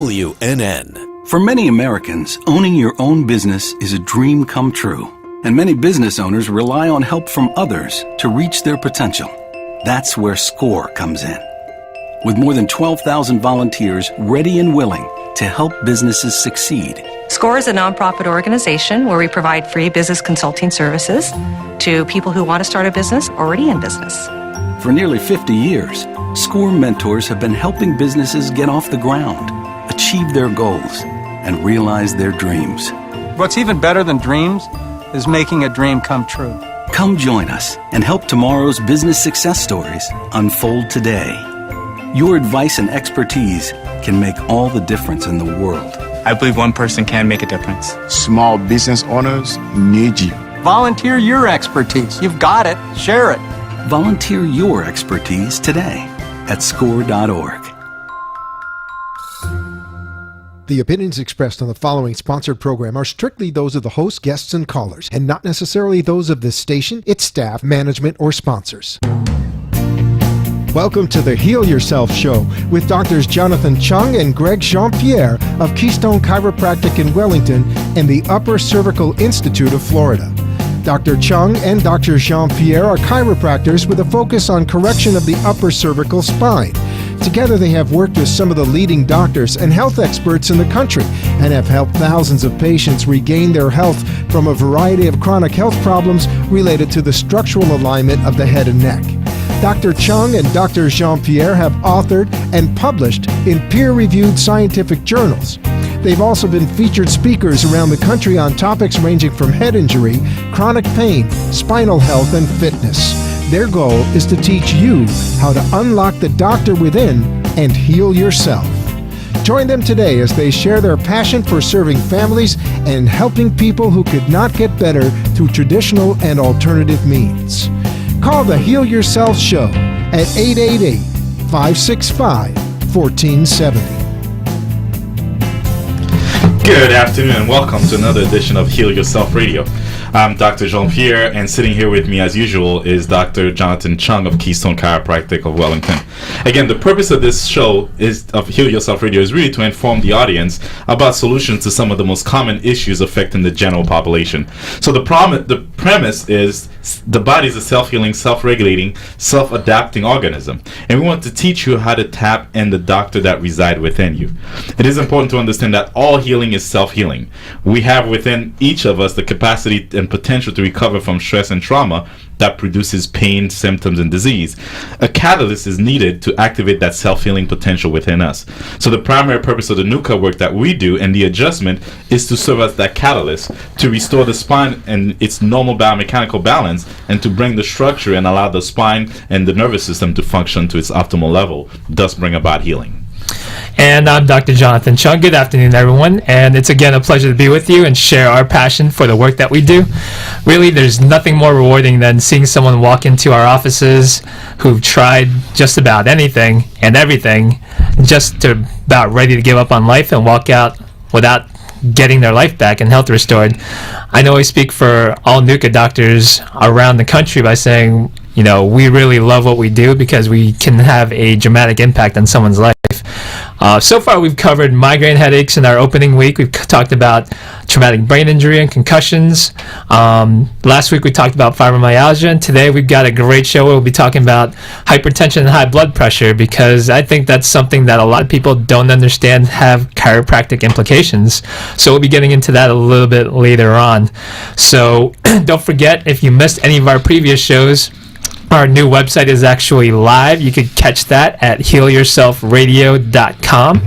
WNN. For many Americans, owning your own business is a dream come true. And many business owners rely on help from others to reach their potential. That's where SCORE comes in. With more than 12,000 volunteers ready and willing to help businesses succeed. SCORE is a nonprofit organization where we provide free business consulting services to people who want to start a business already in business. For nearly 50 years, SCORE mentors have been helping businesses get off the ground, achieve their goals, and realize their dreams. What's even better than dreams is making a dream come true. Come join us and help tomorrow's business success stories unfold today. Your advice and expertise can make all the difference in the world. I believe one person can make a difference. Small business owners need you. Volunteer your expertise. You've got it. Share it. Volunteer your expertise today at SCORE.org. The opinions expressed on the following sponsored program are strictly those of the host, guests, and callers, and not necessarily those of this station, its staff, management, or sponsors. Welcome to the Heal Yourself Show with Drs. Jonathan Chung and Greg Jean-Pierre of Keystone Chiropractic in Wellington and the Upper Cervical Institute of Florida. Dr. Chung and Dr. Jean-Pierre are chiropractors with a focus on correction of the upper cervical spine. Together, they have worked with some of the leading doctors and health experts in the country and have helped thousands of patients regain their health from a variety of chronic health problems related to the structural alignment of the head and neck. Dr. Chung and Dr. Jean-Pierre have authored and published in peer-reviewed scientific journals. They've also been featured speakers around the country on topics ranging from head injury, chronic pain, spinal health, and fitness. Their goal is to teach you how to unlock the doctor within and heal yourself. Join them today as they share their passion for serving families and helping people who could not get better through traditional and alternative means. Call the Heal Yourself Show at 888-565-1470. Good afternoon and welcome to another edition of Heal Yourself Radio. I'm Dr. Jean-Pierre, and sitting here with me as usual is Dr. Jonathan Chung of Keystone Chiropractic of Wellington. Again, the purpose of this show of Heal Yourself Radio is really to inform the audience about solutions to some of the most common issues affecting the general population. So the premise is the body is a self-healing, self-regulating, self-adapting organism, and we want to teach you how to tap in the doctor that reside within you. It is important to understand that all healing is self-healing. We have within each of us the capacity and potential to recover from stress and trauma that produces pain, symptoms, and disease. A catalyst is needed to activate that self-healing potential within us. So the primary purpose of the NUCA work that we do and the adjustment is to serve as that catalyst to restore the spine and its normal biomechanical balance and to bring the structure and allow the spine and the nervous system to function to its optimal level, thus bring about healing. And I'm Dr. Jonathan Chung. Good afternoon, everyone. And it's again a pleasure to be with you and share our passion for the work that we do. Really, there's nothing more rewarding than seeing someone walk into our offices who've tried just about anything and everything, just to about ready to give up on life and walk out without getting their life back and health restored. I know I speak for all NUCA doctors around the country by saying, you know, we really love what we do because we can have a dramatic impact on someone's life. So far, we've covered migraine headaches in our opening week. We've talked about traumatic brain injury and concussions. Last week, we talked about fibromyalgia, and today we've got a great show. We'll be talking about hypertension and high blood pressure because I think that's something that a lot of people don't understand have chiropractic implications. So we'll be getting into that a little bit later on. So don't forget, if you missed any of our previous shows, our new website is actually live. You could catch that at healyourselfradio.com.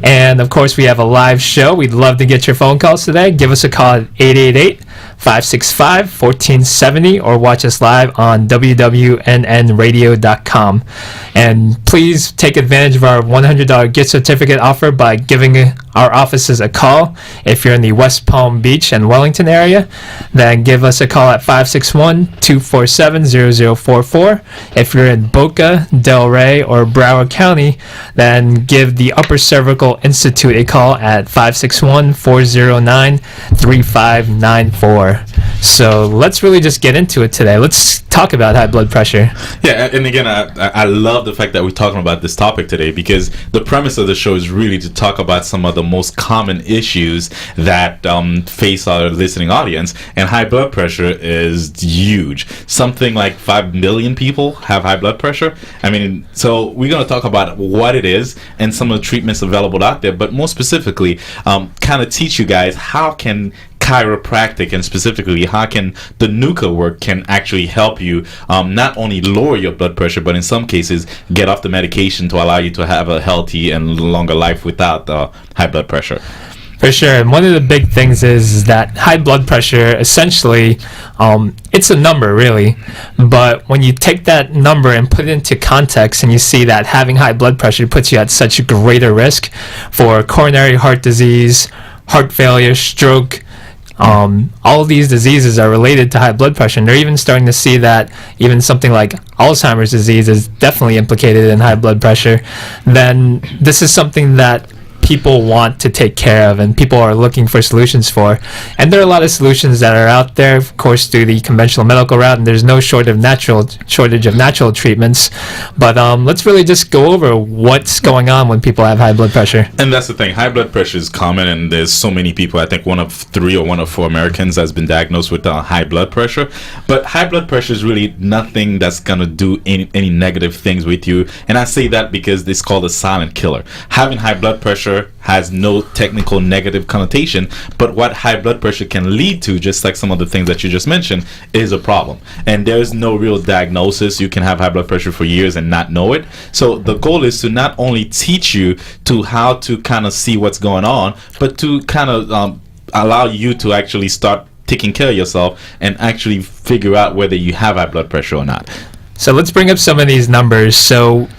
And of course, we have a live show. We'd love to get your phone calls today. Give us a call at 888-565-1470 or watch us live on wwnnradio.com. And please take advantage of our $100 gift certificate offer by giving our offices a call. If you're in the West Palm Beach and Wellington area, then give us a call at 561-247-0044. If you're in Boca, Delray, or Broward County, then give the Upper Cervical Institute a call at 561-409-3594. So let's really just get into it today. Let's talk about high blood pressure. Yeah, and again, I love the fact that we're talking about this topic today, because the premise of the show is really to talk about some of the most common issues that face our listening audience, and high blood pressure is huge. Something like 5 million people have high blood pressure. I mean, so we're going to talk about what it is and some of the treatments available out there, but more specifically, kind of teach you guys how can chiropractic, and specifically how can the NUCA work can actually help you not only lower your blood pressure, but in some cases get off the medication to allow you to have a healthy and longer life without high blood pressure. For sure. And one of the big things is that high blood pressure, essentially, it's a number, really. But when you take that number and put it into context, and you see that having high blood pressure puts you at such a greater risk for coronary heart disease, heart failure, stroke, all of these diseases are related to high blood pressure, and they're even starting to see that even something like Alzheimer's disease is definitely implicated in high blood pressure. Then this is something that people want to take care of and people are looking for solutions for. And there are a lot of solutions that are out there, of course, through the conventional medical route, and there's no shortage of natural treatments. But let's really just go over what's going on when people have high blood pressure. And that's the thing, high blood pressure is common, and there's so many people. I think 1 of 3 or 1 of 4 Americans has been diagnosed with high blood pressure. But high blood pressure is really nothing that's going to do any negative things with you. And I say that because it's called a silent killer. Having high blood pressure has no technical negative connotation, but what high blood pressure can lead to, just like some of the things that you just mentioned, is a problem. And there's no real diagnosis. You can have high blood pressure for years and not know it. So the goal is to not only teach you to how to kind of see what's going on, but to kind of allow you to actually start taking care of yourself and actually figure out whether you have high blood pressure or not. So let's bring up some of these numbers. So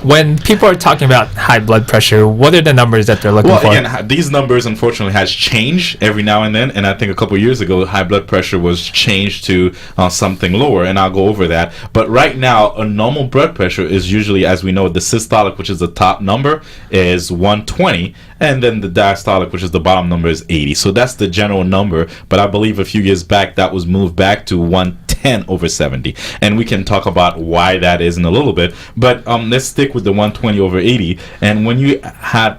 when people are talking about high blood pressure, what are the numbers that they're looking for? Well, again, these numbers unfortunately has changed every now and then, and I think a couple of years ago, high blood pressure was changed to something lower, and I'll go over that. But right now, a normal blood pressure is usually, as we know, the systolic, which is the top number, is 120, and then the diastolic, which is the bottom number, is 80. So that's the general number, but I believe a few years back, that was moved back to 110/70, and we can talk about why that is in a little bit. But let's stick with the 120/80. And when you had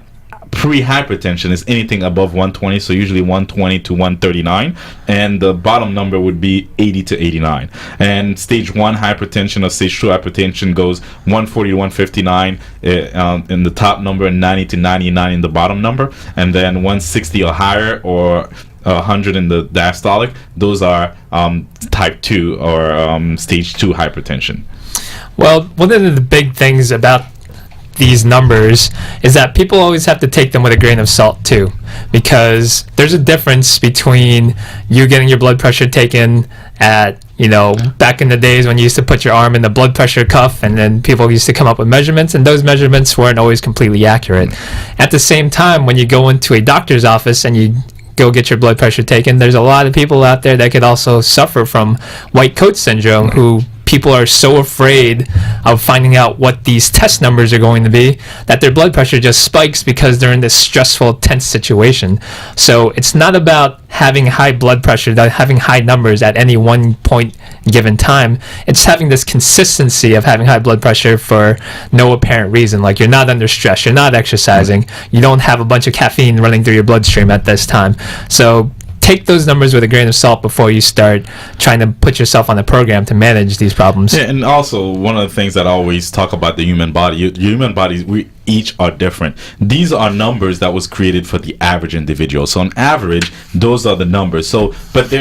pre-hypertension, is anything above 120, so usually 120 to 139, and the bottom number would be 80 to 89. And stage 1 hypertension or stage 2 hypertension goes 140 to 159 in the top number, and 90 to 99 in the bottom number, and then 160 or higher, or 100 in the diastolic. Those are type 2 or stage 2 hypertension. Well, one of the big things about these numbers is that people always have to take them with a grain of salt too, because there's a difference between you getting your blood pressure taken at, back in the days when you used to put your arm in the blood pressure cuff, and then people used to come up with measurements, and those measurements weren't always completely accurate. At the same time, when you go into a doctor's office and you go get your blood pressure taken, there's a lot of people out there that could also suffer from white coat syndrome, who people are so afraid of finding out what these test numbers are going to be that their blood pressure just spikes because they're in this stressful, tense situation. So it's not about having high blood pressure, having high numbers at any one point given time. It's having this consistency of having high blood pressure for no apparent reason. Like, you're not under stress, you're not exercising, you don't have a bunch of caffeine running through your bloodstream at this time. So take those numbers with a grain of salt before you start trying to put yourself on a program to manage these problems. Yeah, and also one of the things that I always talk about the human body, human bodies, we each are different. These are numbers that was created for the average individual. So on average, those are the numbers. So, but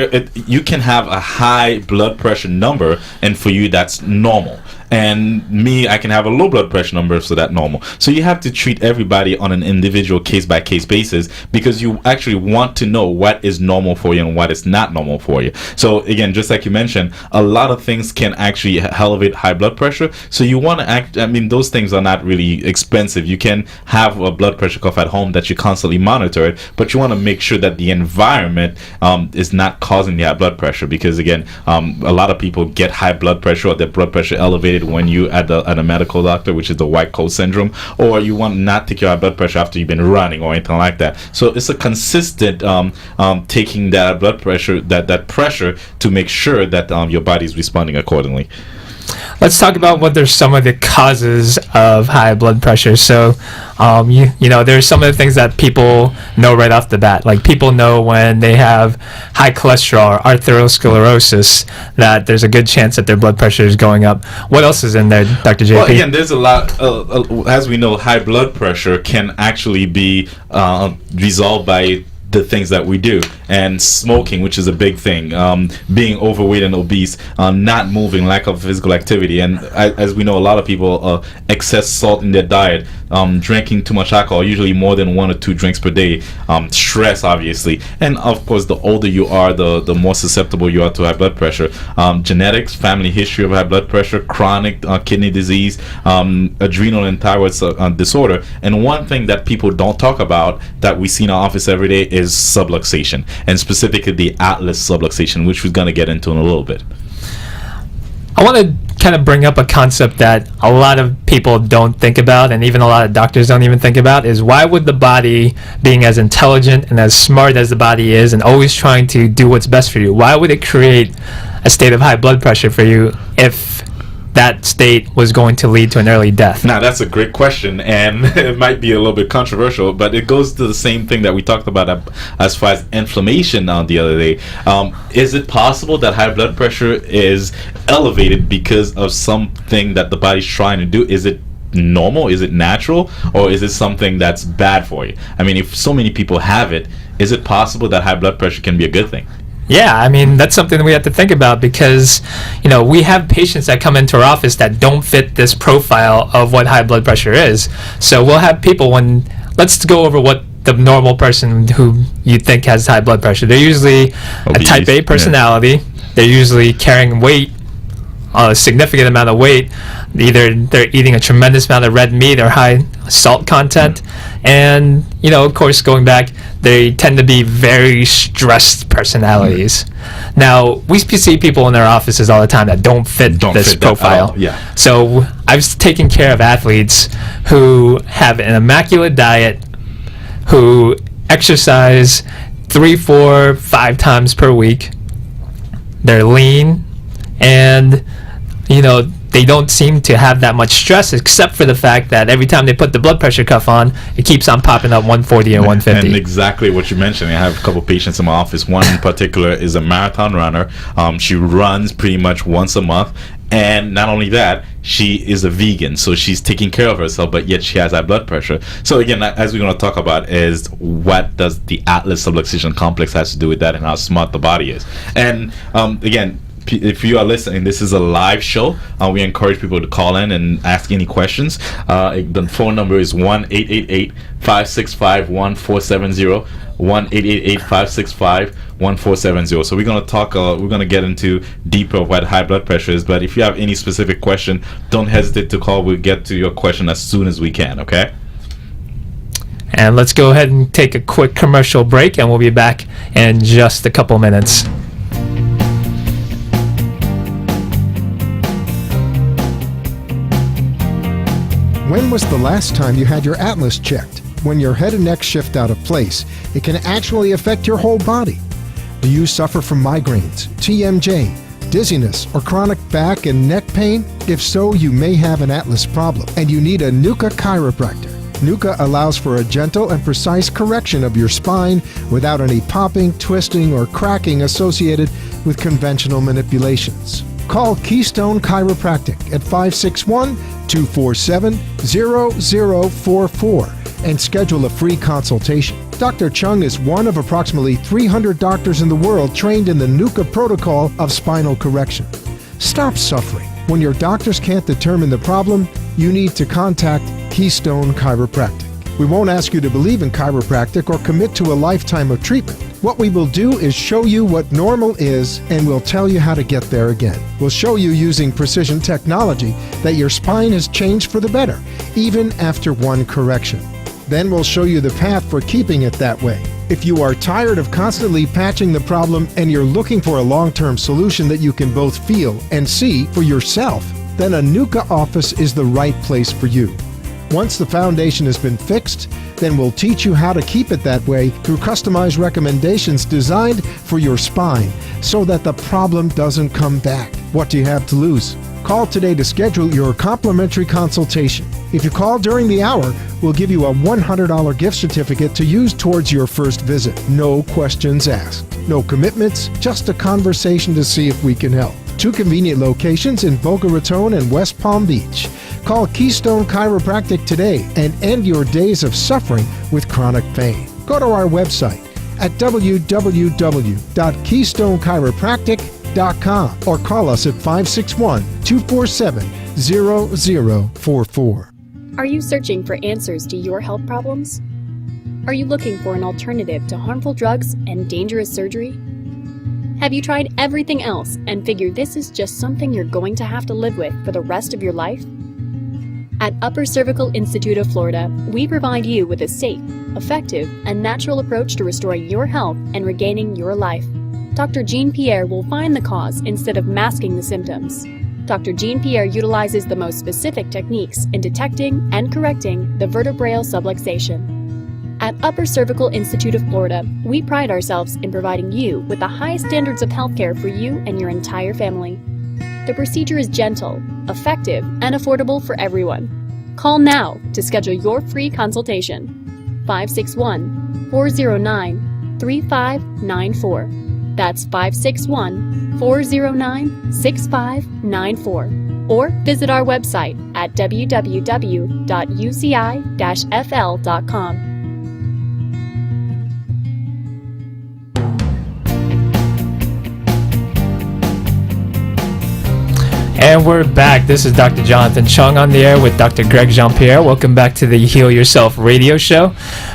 you can have a high blood pressure number, and for you that's normal. And me, I can have a low blood pressure number, so that's normal. So you have to treat everybody on an individual case-by-case basis, because you actually want to know what is normal for you and what is not normal for you. So again, just like you mentioned, a lot of things can actually elevate high blood pressure. So you want to those things are not really expensive expensive. You can have a blood pressure cuff at home that you constantly monitor it, but you want to make sure that the environment is not causing the high blood pressure, because again, a lot of people get high blood pressure or their blood pressure elevated when you at a medical doctor, which is the white coat syndrome, or you want to not take your high blood pressure after you've been running or anything like that. So it's a consistent taking that blood pressure, that pressure, to make sure that your body is responding accordingly. Let's talk about what are some of the causes of high blood pressure. So, you know, there's some of the things that people know right off the bat. Like, people know when they have high cholesterol or arteriosclerosis that there's a good chance that their blood pressure is going up. What else is in there, Dr. JP? Well, again, there's a lot. As we know, high blood pressure can actually be resolved by the things that we do, and smoking, which is a big thing, being overweight and obese, not moving, lack of physical activity, and as we know, a lot of people excess salt in their diet, drinking too much alcohol, usually more than 1 or 2 drinks per day, stress, obviously, and of course, the older you are, the more susceptible you are to high blood pressure. Genetics, family history of high blood pressure, chronic kidney disease, adrenal and thyroid disorder, and one thing that people don't talk about that we see in our office every day is subluxation, and specifically the atlas subluxation, which we're going to get into in a little bit. I want to kind of bring up a concept that a lot of people don't think about, and even a lot of doctors don't even think about, is why would the body, being as intelligent and as smart as the body is and always trying to do what's best for you, why would it create a state of high blood pressure for you if that state was going to lead to an early death? Now, that's a great question, and it might be a little bit controversial, but it goes to the same thing that we talked about as far as inflammation the other day. Is it possible that high blood pressure is elevated because of something that the body's trying to do? Is it normal? Is it natural? Or is it something that's bad for you? I mean, if so many people have it, is it possible that high blood pressure can be a good thing? Yeah, I mean, that's something that we have to think about, because, you know, we have patients that come into our office that don't fit this profile of what high blood pressure is. So we'll have people let's go over what the normal person who you think has high blood pressure. They're usually obese, a type A personality. Yeah. They're usually carrying weight, a significant amount of weight. Either they're eating a tremendous amount of red meat or high salt content. And, you know, of course, going back, they tend to be very stressed personalities. Now, we see people in their offices all the time that don't fit this profile. Yeah. So I've taken care of athletes who have an immaculate diet, who exercise 3, 4, 5 times per week. They're lean, and, you know, they don't seem to have that much stress, except for the fact that every time they put the blood pressure cuff on, it keeps on popping up 140 and 150. And exactly what you mentioned. I have a couple patients in my office. One in particular is a marathon runner. She runs pretty much once a month. And not only that, she is a vegan, so she's taking care of herself, but yet she has high blood pressure. So again, as we're going to talk about, is what does the atlas subluxation complex has to do with that, and how smart the body is. And again, if you are listening, this is a live show. We encourage people to call in and ask any questions. The phone number is 1-888-565-1470. 1-888-565-1470. So we're going to talk. We're going to get into deeper of what high blood pressure is. But if you have any specific question, don't hesitate to call. We'll get to your question as soon as we can. Okay. And let's go ahead and take a quick commercial break, and we'll be back in just a couple minutes. When was the last time you had your atlas checked? When your head and neck shift out of place, it can actually affect your whole body. Do you suffer from migraines, TMJ, dizziness, or chronic back and neck pain? If so, you may have an atlas problem, and you need a NUCA chiropractor. NUCA allows for a gentle and precise correction of your spine without any popping, twisting, or cracking associated with conventional manipulations. Call Keystone Chiropractic at 561-247-0044 and schedule a free consultation. Dr. Chung is one of approximately 300 doctors in the world trained in the NUCA protocol of spinal correction. Stop suffering. When your doctors can't determine the problem, you need to contact Keystone Chiropractic. We won't ask you to believe in chiropractic or commit to a lifetime of treatment. What we will do is show you what normal is, and we'll tell you how to get there again. We'll show you using precision technology that your spine has changed for the better, even after one correction. Then we'll show you the path for keeping it that way. If you are tired of constantly patching the problem and you're looking for a long-term solution that you can both feel and see for yourself, then a NUCA office is the right place for you. Once the foundation has been fixed, then we'll teach you how to keep it that way through customized recommendations designed for your spine so that the problem doesn't come back. What do you have to lose? Call today to schedule your complimentary consultation. If you call during the hour, we'll give you a $100 gift certificate to use towards your first visit. No questions asked. No commitments, just a conversation to see if we can help. 2 convenient locations in Boca Raton and West Palm Beach. Call Keystone Chiropractic today and end your days of suffering with chronic pain. Go to our website at www.keystonechiropractic.com or call us at 561-247-0044. Are you searching for answers to your health problems? Are you looking for an alternative to harmful drugs and dangerous surgery? Have you tried everything else and figured this is just something you're going to have to live with for the rest of your life? At Upper Cervical Institute of Florida, we provide you with a safe, effective, and natural approach to restoring your health and regaining your life. Dr. Jean-Pierre will find the cause instead of masking the symptoms. Dr. Jean-Pierre utilizes the most specific techniques in detecting and correcting the vertebrae subluxation. At Upper Cervical Institute of Florida, we pride ourselves in providing you with the highest standards of healthcare for you and your entire family. The procedure is gentle, effective, and affordable for everyone. Call now to schedule your free consultation. 561-409-3594. That's 561-409-6594. Or visit our website at www.uci-fl.com. And we're back. This is Dr. Jonathan Chung on the air with Dr. Greg Jean-Pierre. Welcome back to the Heal Yourself radio show.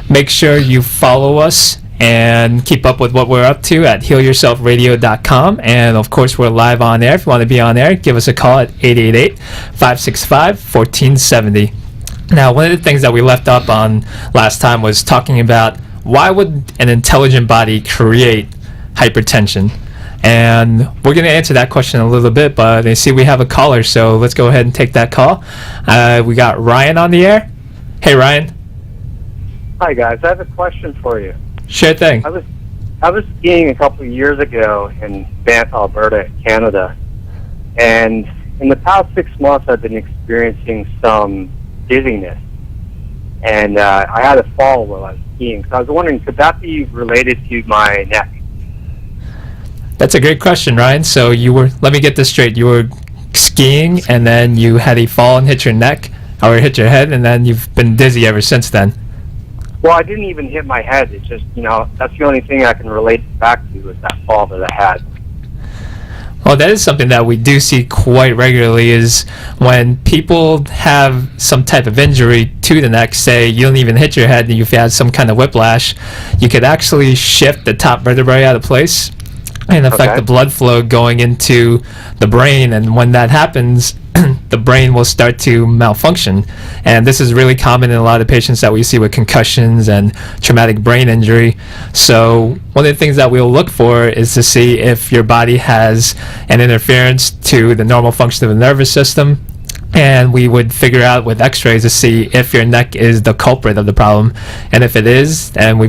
Make sure you follow us and keep up with what we're up to at healyourselfradio.com. And of course, we're live on air. If you want to be on air, give us a call at 888-565-1470. Now, one of the things that we left up on last time was talking about why would an intelligent body create hypertension? And we're going to answer that question a little bit, but I see we have a caller, so let's go ahead and take that call. We got Ryan on the air. Hey, Ryan. Hi, guys. I have a question for you. Sure thing. I was skiing a couple of years ago in Banff, Alberta, Canada, and in the past 6 months I've been experiencing some dizziness, and I had a fall while I was skiing. So I was wondering, could that be related to my neck? That's a great question, Ryan. So let me get this straight. You were skiing and then you had a fall and hit your neck or hit your head, and then you've been dizzy ever since then. Well, I didn't even hit my head. It's just, that's the only thing I can relate back to is that fall that I had. Well, that is something that we do see quite regularly is when people have some type of injury to the neck, say you don't even hit your head and you've had some kind of whiplash, you could actually shift the top vertebrae out of place and affect the blood flow going into the brain. And when that happens, the brain will start to malfunction. And this is really common in a lot of patients that we see with concussions and traumatic brain injury. So one of the things that we'll look for is to see if your body has an interference to the normal function of the nervous system. And we would figure out with x-rays to see if your neck is the culprit of the problem. And if it is, and we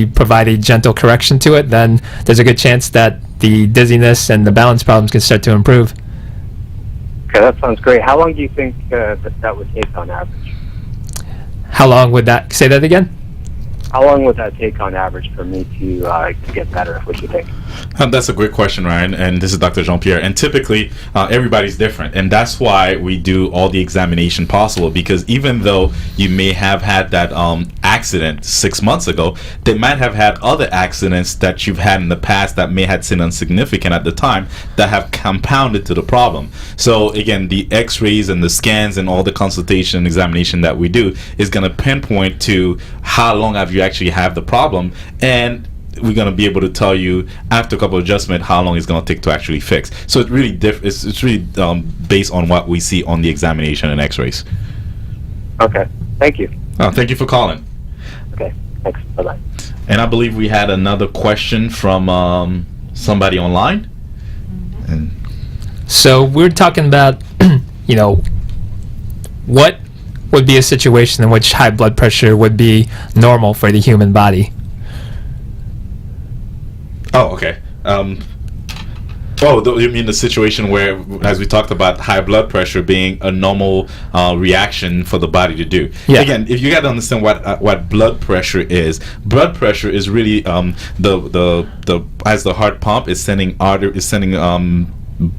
provide a gentle correction to it, then there's a good chance that the dizziness and the balance problems can start to improve. Okay, that sounds great. How long do you think that would take on average? How long would that, say that again? How long would that take on average for me to get better? What do you think? That's a great question, Ryan. And this is Dr. Jean-Pierre. And typically, everybody's different. And that's why we do all the examination possible. Because even though you may have had that accident 6 months ago, they might have had other accidents that you've had in the past that may have seemed insignificant at the time that have compounded to the problem. So again, the x-rays and the scans and all the consultation and examination that we do is going to pinpoint to how long have you actually have the problem. And we're going to be able to tell you after a couple of adjustments how long it's going to take to actually fix. So it really it's really based on what we see on the examination and x-rays. Okay. Thank you. Thank you for calling. Okay. Thanks. Bye-bye. And I believe we had another question from somebody online. And So we're talking about, what would be a situation in which high blood pressure would be normal for the human body? oh, okay. You mean the situation where, as we talked about, high blood pressure being a normal reaction for the body to do? Yeah. Again, if you got to understand what blood pressure is really the as the heart pump is sending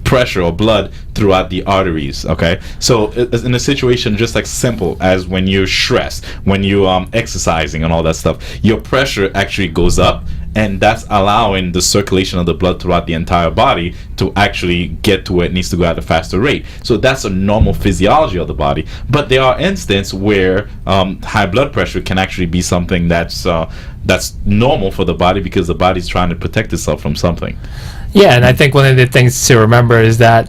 pressure or blood throughout the arteries. Okay, so in a situation just like simple as when you're stressed, when you exercising and all that stuff, your pressure actually goes up, and that's allowing the circulation of the blood throughout the entire body to actually get to where it needs to go at a faster rate. So that's a normal physiology of the body. But there are instances where high blood pressure can actually be something that's normal for the body, because the body's trying to protect itself from something. Yeah, and I think one of the things to remember is that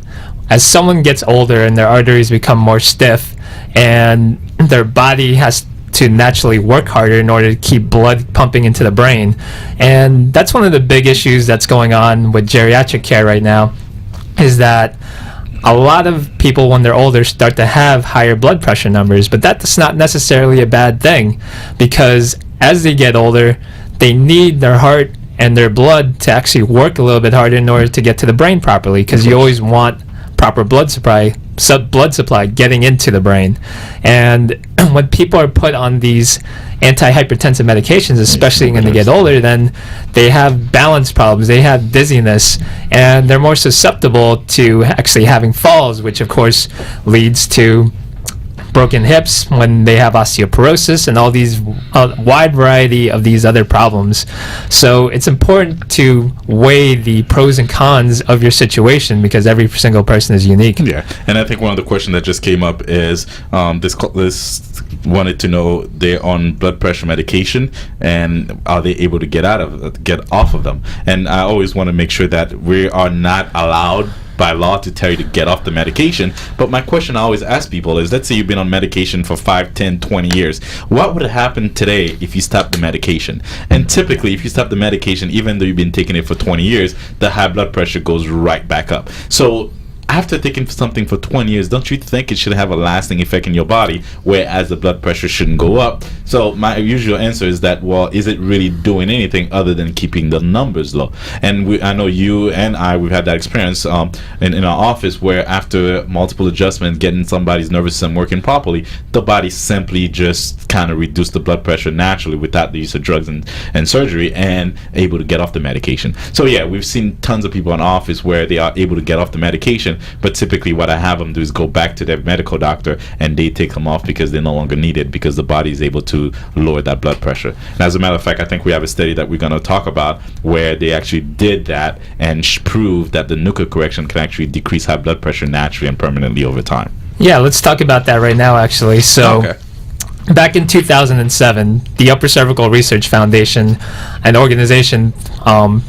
as someone gets older and their arteries become more stiff, and their body has to naturally work harder in order to keep blood pumping into the brain. And that's one of the big issues that's going on with geriatric care right now, is that a lot of people when they're older start to have higher blood pressure numbers, but that's not necessarily a bad thing, because as they get older, they need their heart and their blood to actually work a little bit harder in order to get to the brain properly, because you always want proper blood supply getting into the brain. And when people are put on these antihypertensive medications, especially when they get older, then they have balance problems, they have dizziness, and they're more susceptible to actually having falls, which of course leads to broken hips when they have osteoporosis and all these wide variety of these other problems. So it's important to weigh the pros and cons of your situation, because every single person is unique. Yeah, and I think one of the questions that just came up is this wanted to know they're on blood pressure medication, and are they able to get off of them? And I always want to make sure that we are not allowed by law to tell you to get off the medication. But my question I always ask people is, let's say you've been on medication for 5, 10, 20 years. What would happen today if you stopped the medication? And typically, if you stop the medication, even though you've been taking it for 20 years, the high blood pressure goes right back up. So after taking something for 20 years, don't you think it should have a lasting effect in your body, whereas the blood pressure shouldn't go up? So my usual answer is that, well, is it really doing anything other than keeping the numbers low? And I know you and we've had that experience in our office, where after multiple adjustments, getting somebody's nervous system working properly, the body simply just kind of reduced the blood pressure naturally without the use of drugs and surgery, and able to get off the medication. So yeah, we've seen tons of people in office where they are able to get off the medication, but typically what I have them do is go back to their medical doctor, and they take them off because they no longer need it, because the body is able to lower that blood pressure. And as a matter of fact, I think we have a study that we're going to talk about where they actually did that and proved that the nuclear correction can actually decrease high blood pressure naturally and permanently over time. Yeah, let's talk about that right now, actually. So back in 2007, the Upper Cervical Research Foundation, an organization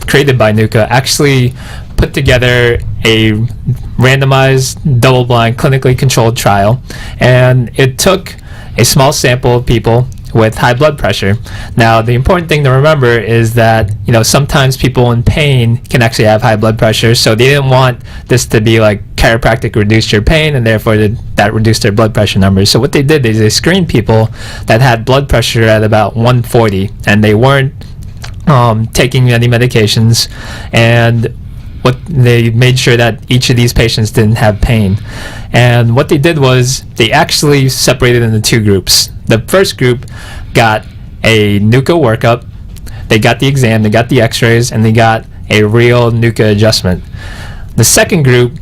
created by NUCA, actually put together a randomized, double-blind, clinically controlled trial, and it took a small sample of people with high blood pressure. Now, the important thing to remember is that, sometimes people in pain can actually have high blood pressure, so they didn't want this to be like chiropractic reduced your pain, and therefore that reduced their blood pressure numbers. So what they did is they screened people that had blood pressure at about 140, and they weren't taking any medications, and they made sure that each of these patients didn't have pain. And what they did was they actually separated into two groups. The first group got a NUCA workup, they got the exam, they got the x-rays, and they got a real NUCA adjustment. The second group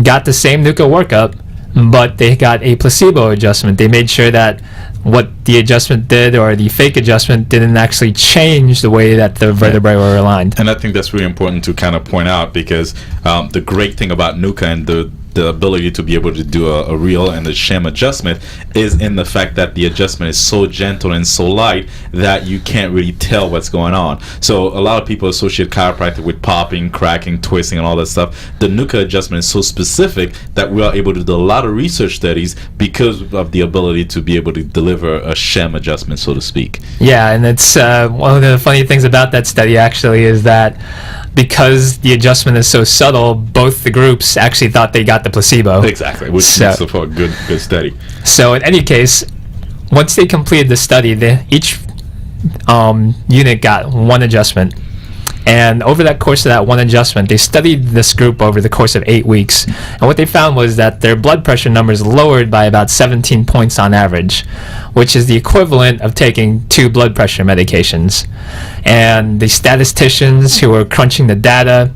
got the same NUCA workup, but they got a placebo adjustment. They made sure that what the adjustment did, or the fake adjustment, didn't actually change the way that the vertebrae were aligned. And I think that's really important to kind of point out, because the great thing about NUCA and the the ability to be able to do a real and a sham adjustment is in the fact that the adjustment is so gentle and so light that you can't really tell what's going on. So a lot of people associate chiropractic with popping, cracking, twisting, and all that stuff. The NUCA adjustment is so specific that we are able to do a lot of research studies because of the ability to be able to deliver a sham adjustment, so to speak. Yeah, and it's one of the funny things about that study actually is that because the adjustment is so subtle, both the groups actually thought they got the placebo. Exactly, which makes it for a good study. So in any case, once they completed the study, each unit got one adjustment. And over that course of that one adjustment, they studied this group over the course of 8 weeks. And what they found was that their blood pressure numbers lowered by about 17 points on average, which is the equivalent of taking 2 blood pressure medications. And the statisticians who were crunching the data,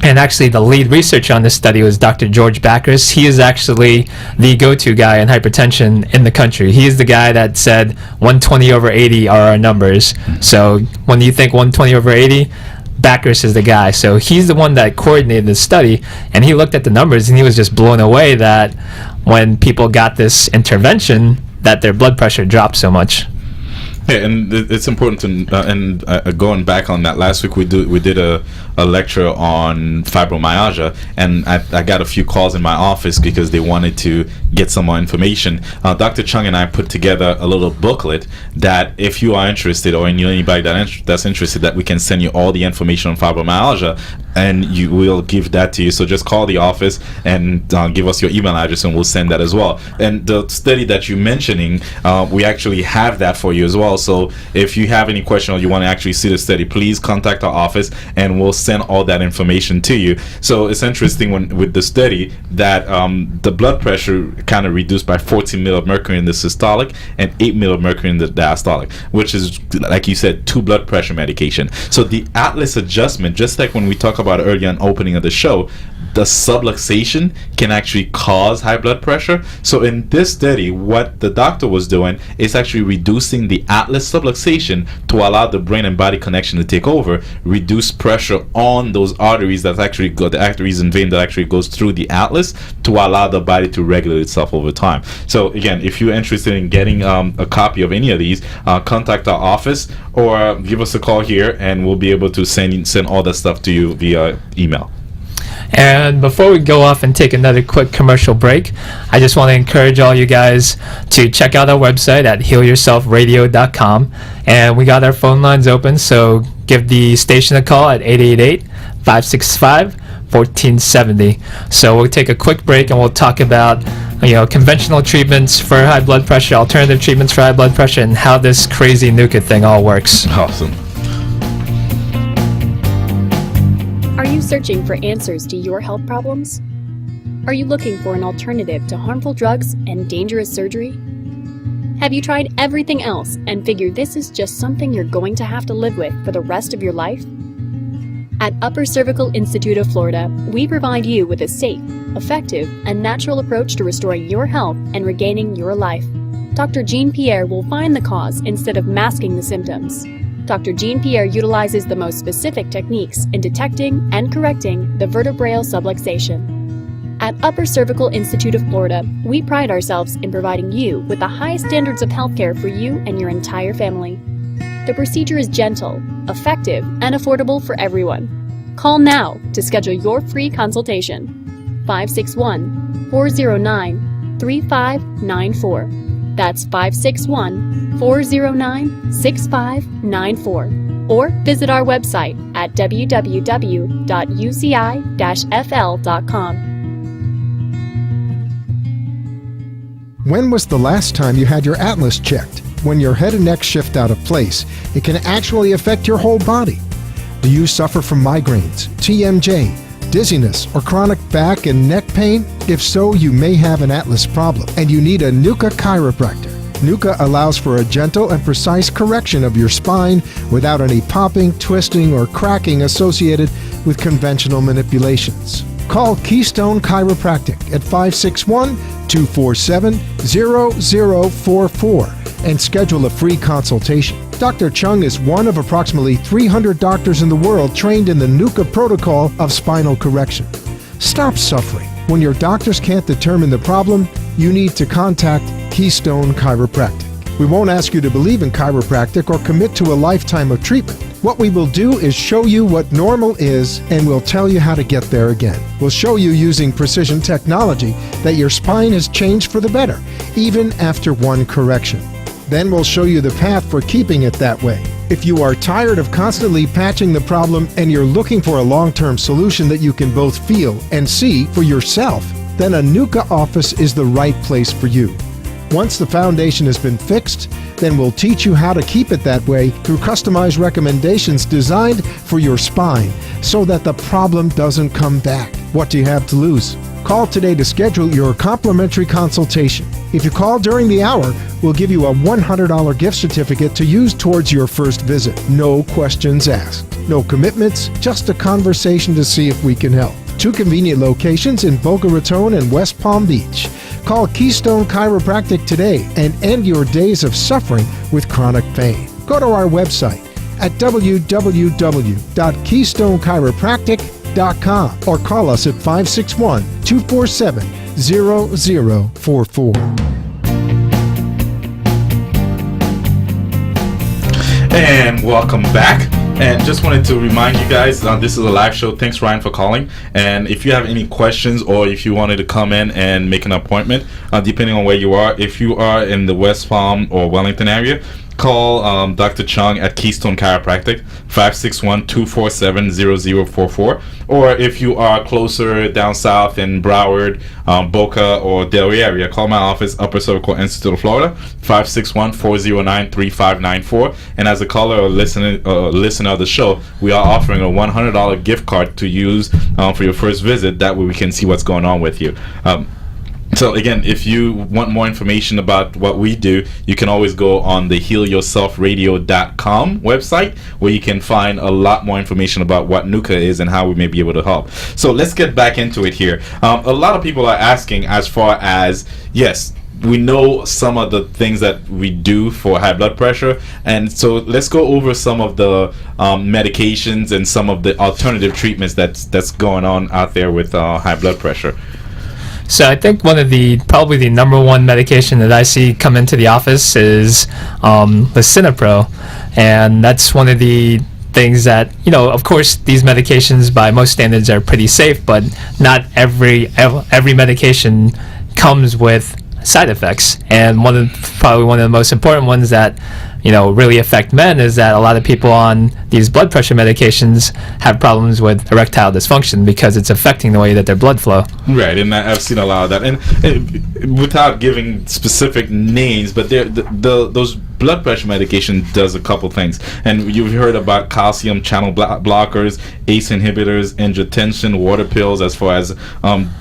and actually the lead researcher on this study was Dr. George Bacchus. He is actually the go-to guy in hypertension in the country. He is the guy that said 120 over 80 are our numbers. So when you think 120 over 80, Bacchus is the guy. So he's the one that coordinated the study, and he looked at the numbers and he was just blown away that when people got this intervention that their blood pressure dropped so much. Yeah, and it's important to going back on that, last week we did a lecture on fibromyalgia, and I got a few calls in my office because they wanted to get some more information. Dr. Chung and I put together a little booklet that if you are interested, or anybody that's interested, that we can send you all the information on fibromyalgia, and you will give that to you. So just call the office and give us your email address, and we'll send that as well. And the study that you're mentioning, we actually have that for you as well. So if you have any question or you want to actually see the study, please contact our office and we'll send all that information to you. So it's interesting with the study that the blood pressure kind of reduced by 14 millimercury in the systolic and 8 millimercury in the diastolic, which is, like you said, 2 blood pressure medication. So the Atlas adjustment, just like when we talk about earlier on opening of the show, the subluxation can actually cause high blood pressure. So in this study, what the doctor was doing is actually reducing the Atlas subluxation to allow the brain and body connection to take over, reduce pressure on those arteries that actually go, the arteries and vein that actually goes through the Atlas, to allow the body to regulate itself over time. So again, if you're interested in getting a copy of any of these, contact our office or give us a call here, and we'll be able to send all that stuff to you via email. And before we go off and take another quick commercial break, I just want to encourage all you guys to check out our website at healyourselfradio.com. And we got our phone lines open, so give the station a call at 888-565-1470. So we'll take a quick break and we'll talk about conventional treatments for high blood pressure, alternative treatments for high blood pressure, and how this crazy NUCA thing all works. Awesome. Are you searching for answers to your health problems? Are you looking for an alternative to harmful drugs and dangerous surgery? Have you tried everything else and figured this is just something you're going to have to live with for the rest of your life? At Upper Cervical Institute of Florida, we provide you with a safe, effective, and natural approach to restoring your health and regaining your life. Dr. Jean Pierre will find the cause instead of masking the symptoms. Dr. Jean Pierre utilizes the most specific techniques in detecting and correcting the vertebral subluxation. At Upper Cervical Institute of Florida, we pride ourselves in providing you with the highest standards of healthcare for you and your entire family. The procedure is gentle, effective, and affordable for everyone. Call now to schedule your free consultation. 561-409-3594. That's 561-409-6594. Or visit our website at www.uci-fl.com. When was the last time you had your Atlas checked? When your head and neck shift out of place, it can actually affect your whole body. Do you suffer from migraines, TMJ, dizziness, or chronic back and neck pain? If so, you may have an Atlas problem, and you need a NUCA chiropractor. NUCA allows for a gentle and precise correction of your spine without any popping, twisting, or cracking associated with conventional manipulations. Call Keystone Chiropractic at 561-247-0044 and schedule a free consultation. Dr. Chung is one of approximately 300 doctors in the world trained in the NUCA protocol of spinal correction. Stop suffering. When your doctors can't determine the problem, you need to contact Keystone Chiropractic. We won't ask you to believe in chiropractic or commit to a lifetime of treatment. What we will do is show you what normal is, and we'll tell you how to get there again. We'll show you using precision technology that your spine has changed for the better, even after one correction. Then we'll show you the path for keeping it that way. If you are tired of constantly patching the problem and you're looking for a long-term solution that you can both feel and see for yourself, then a NUCA office is the right place for you. Once the foundation has been fixed, then we'll teach you how to keep it that way through customized recommendations designed for your spine so that the problem doesn't come back. What do you have to lose? Call today to schedule your complimentary consultation. If you call during the hour, we'll give you a $100 gift certificate to use towards your first visit. No questions asked. No commitments, just a conversation to see if we can help. 2 convenient locations in Boca Raton and West Palm Beach. Call Keystone Chiropractic today and end your days of suffering with chronic pain. Go to our website at www.keystonechiropractic.com or call us at 561-247-0044. And welcome back. And just wanted to remind you guys, this is a live show. Thanks, Ryan, for calling. And if you have any questions or if you wanted to come in and make an appointment, depending on where you are, if you are in the West Palm or Wellington area, call Dr. Chung at Keystone Chiropractic, 561-247-0044. Or if you are closer down south in Broward, Boca, or Delray area, call my office, Upper Cervical Institute of Florida, 561-409-3594. And as a caller or listener of the show, we are offering a $100 gift card to use for your first visit. That way we can see what's going on with you. So again, if you want more information about what we do, you can always go on the healyourselfradio.com website, where you can find a lot more information about what NUCA is and how we may be able to help. So let's get back into it here. A lot of people are asking as far as, yes, we know some of the things that we do for high blood pressure, and so let's go over some of the medications and some of the alternative treatments that's going on out there with high blood pressure. So I think probably the number one medication that I see come into the office is Lisinopril, and that's one of the things that, of course, these medications by most standards are pretty safe, but not every medication comes with side effects. And probably one of the most important ones that really affect men is that a lot of people on these blood pressure medications have problems with erectile dysfunction because it's affecting the way that their blood flow. Right, and I've seen a lot of that. And without giving specific names, but those blood pressure medication does a couple things. And you've heard about calcium channel blockers, ACE inhibitors, angiotensin, water pills, as far as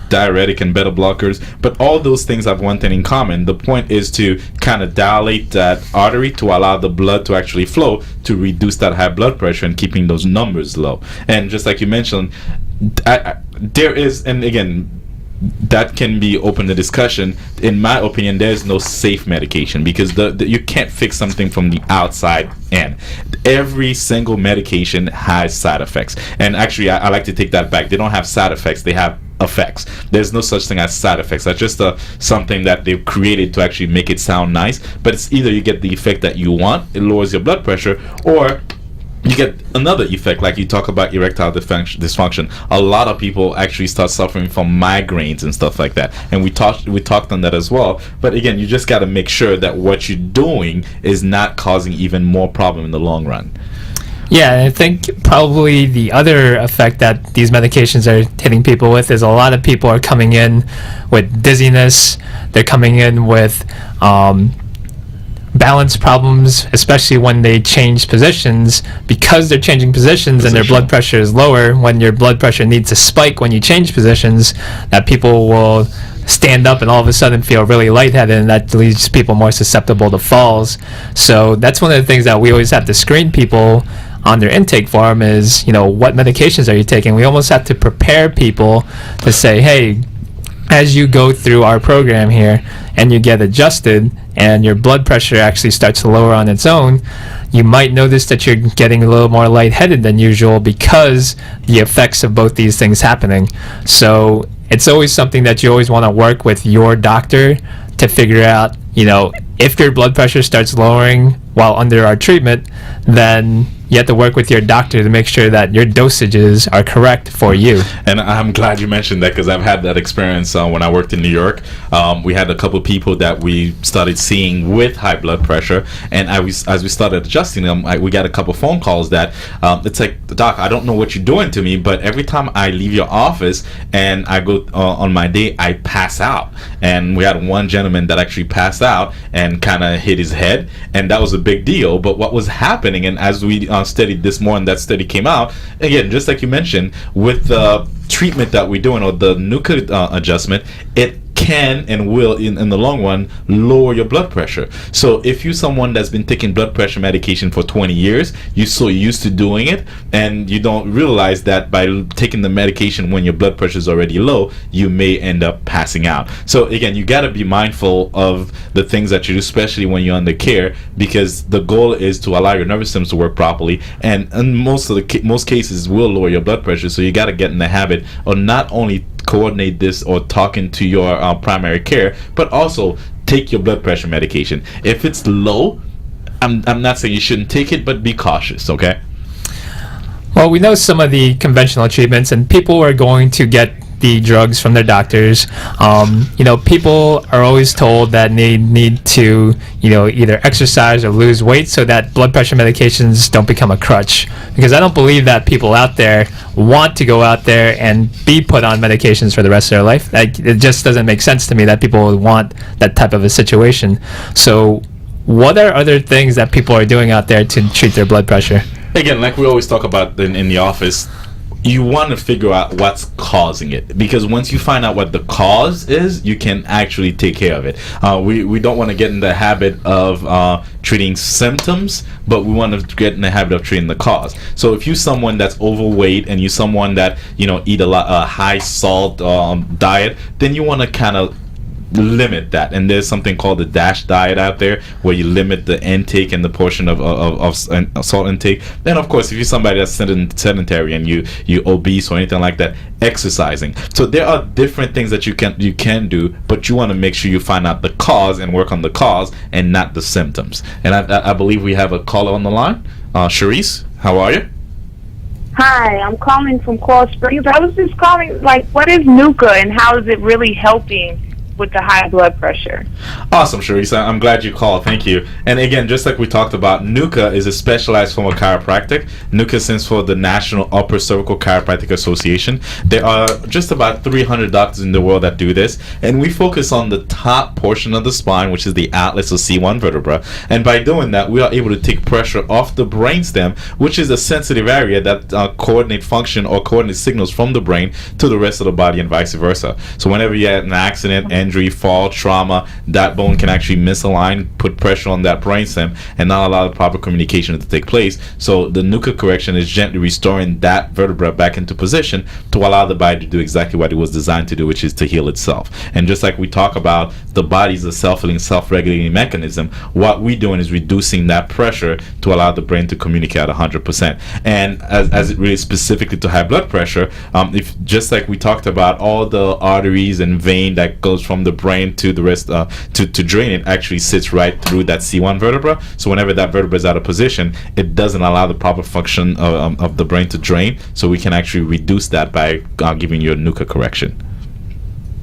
diuretic and beta blockers. But all those things have one thing in common. The point is to kind of dilate that artery to allow the blood to actually flow, to reduce that high blood pressure and keeping those numbers low. And just like you mentioned, there is, and again, that can be open to discussion. In my opinion, there's no safe medication because you can't fix something from the outside in. Every single medication has side effects, and actually I like to take that back. They don't have side effects, they have effects. There's no such thing as side effects. That's just something that they've created to actually make it sound nice, but it's either you get the effect that you want, it lowers your blood pressure, or you get another effect, like you talk about erectile dysfunction. A lot of people actually start suffering from migraines and stuff like that, and we talked on that as well. But again, you just got to make sure that what you're doing is not causing even more problem in the long run. Yeah, and I think probably the other effect that these medications are hitting people with is a lot of people are coming in with dizziness. They're coming in with balance problems, especially when they change positions, because they're changing positions and their blood pressure is lower. When your blood pressure needs to spike when you change positions, that people will stand up and all of a sudden feel really lightheaded, and that leaves people more susceptible to falls. So that's one of the things that we always have to screen people on their intake form is, what medications are you taking? We almost have to prepare people to say, hey, as you go through our program here and you get adjusted and your blood pressure actually starts to lower on its own, you might notice that you're getting a little more lightheaded than usual because the effects of both these things happening. So it's always something that you always want to work with your doctor to figure out, if your blood pressure starts lowering while under our treatment, then you have to work with your doctor to make sure that your dosages are correct for you. And I'm glad you mentioned that, because I've had that experience when I worked in New York. We had a couple people that we started seeing with high blood pressure, and as we started adjusting them, we got a couple phone calls that it's like, Doc, I don't know what you're doing to me, but every time I leave your office and I go on my day, I pass out. And we had one gentleman that actually passed out and kind of hit his head, and that was a big deal. But what was happening, and as we studied this morning, that study came out again, just like you mentioned, with the treatment that we're doing, or the NUCA adjustment, it can and will in the long run lower your blood pressure. So if you're someone that's been taking blood pressure medication for 20 years, you're so used to doing it, and you don't realize that by taking the medication when your blood pressure is already low, you may end up passing out. So again, you got to be mindful of the things that you do, especially when you're under care, because the goal is to allow your nervous systems to work properly, and in most cases will lower your blood pressure. So you got to get in the habit of not only coordinate this or talking to your primary care, but also take your blood pressure medication. If it's low, I'm not saying you shouldn't take it, but be cautious, okay? Well, we know some of the conventional treatments, and people are going to get the drugs from their doctors. People are always told that they need to, either exercise or lose weight so that blood pressure medications don't become a crutch. Because I don't believe that people out there want to go out there and be put on medications for the rest of their life. It just doesn't make sense to me that people would want that type of a situation. So what are other things that people are doing out there to treat their blood pressure? Again, like we always talk about in the office, you want to figure out what's causing it, because once you find out what the cause is, you can actually take care of it. We don't want to get in the habit of treating symptoms, but we want to get in the habit of treating the cause. So if you're someone that's overweight and you're someone that eat a lot high salt diet, then you want to kind of limit that. And there's something called the DASH diet out there, where you limit the intake and the portion of salt intake. Then of course, if you're somebody that's sedentary and you obese or anything like that, exercising. So there are different things that you can do, but you want to make sure you find out the cause and work on the cause and not the symptoms. And I believe we have a caller on the line. Charisse, how are you? Hi, I'm calling from Coral Springs. I was just calling, what is NUCA and how is it really helping with the high blood pressure? Awesome, Charisse. I'm glad you called. Thank you. And again, just like we talked about, NUCA is a specialized form of chiropractic. NUCA stands for the National Upper Cervical Chiropractic Association. There are just about 300 doctors in the world that do this, and we focus on the top portion of the spine, which is the atlas or C1 vertebra. And by doing that, we are able to take pressure off the brainstem, which is a sensitive area that coordinate function or coordinate signals from the brain to the rest of the body and vice versa. So whenever you have an accident, injury, fall, trauma, that bone can actually misalign, put pressure on that brainstem, and not allow the proper communication to take place. So the NUCA correction is gently restoring that vertebra back into position to allow the body to do exactly what it was designed to do, which is to heal itself. And just like we talk about, the body is a self-healing, self-regulating mechanism. What we're doing is reducing that pressure to allow the brain to communicate at 100%. And as it relates specifically to high blood pressure, if just like we talked about, all the arteries and vein that goes from the brain to the rest to drain it actually sits right through that C1 vertebra. So whenever that vertebra is out of position, it doesn't allow the proper function of the brain to drain. So we can actually reduce that by giving you a NUCA correction.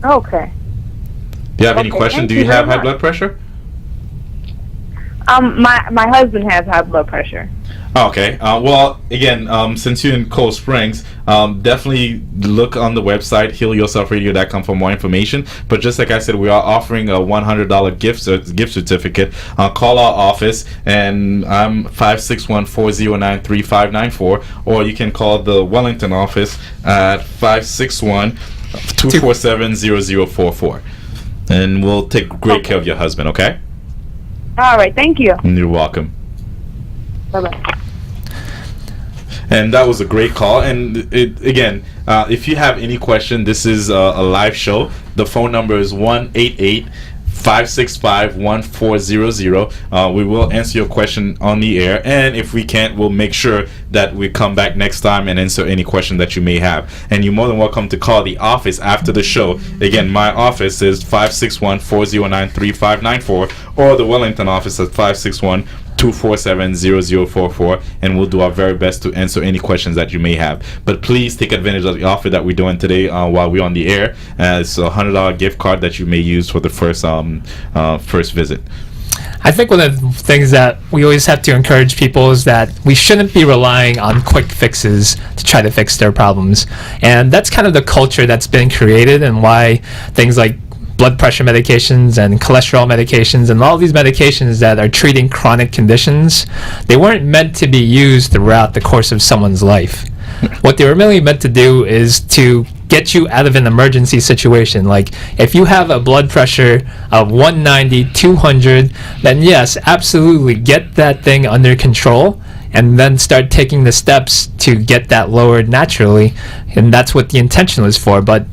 Okay. Do you have any question? Do you have high blood pressure? My husband has high blood pressure. Okay. Well, again, since you're in Coral Springs, definitely look on the website healyourselfradio.com for more information. But just like I said, we are offering a $100 gift certificate. Call our office, and I'm 561-409-3594, or you can call the Wellington office at 561-247-0044, and we'll take great care of your husband. Okay. All right. Thank you. You're welcome. Bye-bye. And that was a great call. And again, if you have any question, this is a live show. The phone number is 1-88 565-1400. We will answer your question on the air, and if we can't, we'll make sure that we come back next time and answer any question that you may have. And you're more than welcome to call the office after the show. Again, my office is 561-409-3594, or the Wellington office at 561-247-0044, and we'll do our very best to answer any questions that you may have. But please take advantage of the offer that we're doing today while we're on the air. It's a $100 gift card that you may use for the first visit. I think one of the things that we always have to encourage people is that we shouldn't be relying on quick fixes to try to fix their problems. And that's kind of the culture that's been created, and why things like blood pressure medications and cholesterol medications and all these medications that are treating chronic conditions, they weren't meant to be used throughout the course of someone's life. What they were really meant to do is to get you out of an emergency situation. Like, if you have a blood pressure of 190, 200, then yes, absolutely get that thing under control, and then start taking the steps to get that lowered naturally. And that's what the intention was for. But